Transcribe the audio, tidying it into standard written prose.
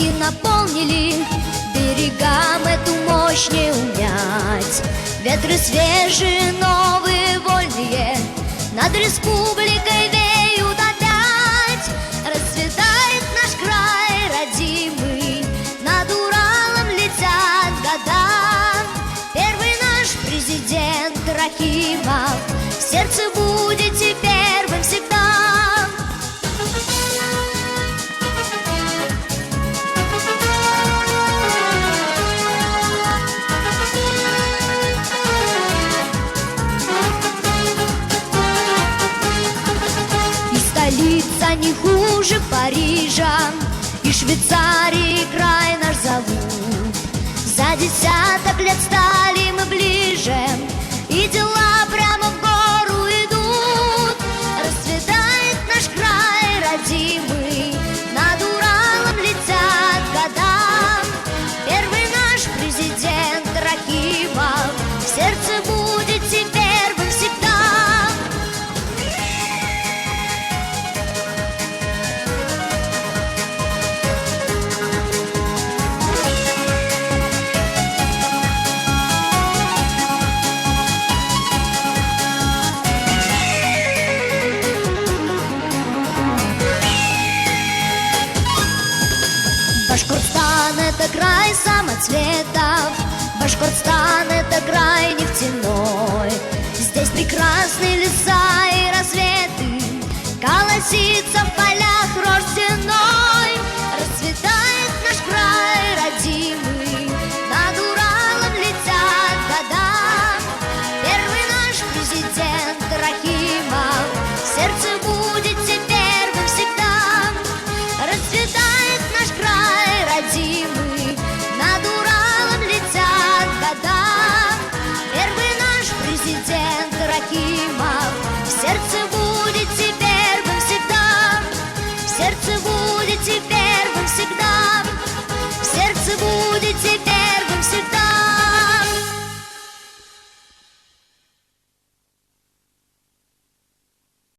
Реки наполнили, берегам эту мощь не унять. Ветры свежие, новые, вольные, над республикой веют опять. Расцветает наш край родимый, над Уралом летят года. Первый наш президент Рахимов в сердце будете первым всегда. Столица не хуже Парижа, и Швейцарии край наш зовут. За десяток лет стали мы ближе, и дела прямо в гору идут. Расцветает наш край родимый, над Уралом летят года. Первый наш президент Рахимов в сердце будете первым всегда. Башкортостан — это край самоцветов, Башкортостан — это край нефтяной. Здесь прекрасные леса и рассветы, колосится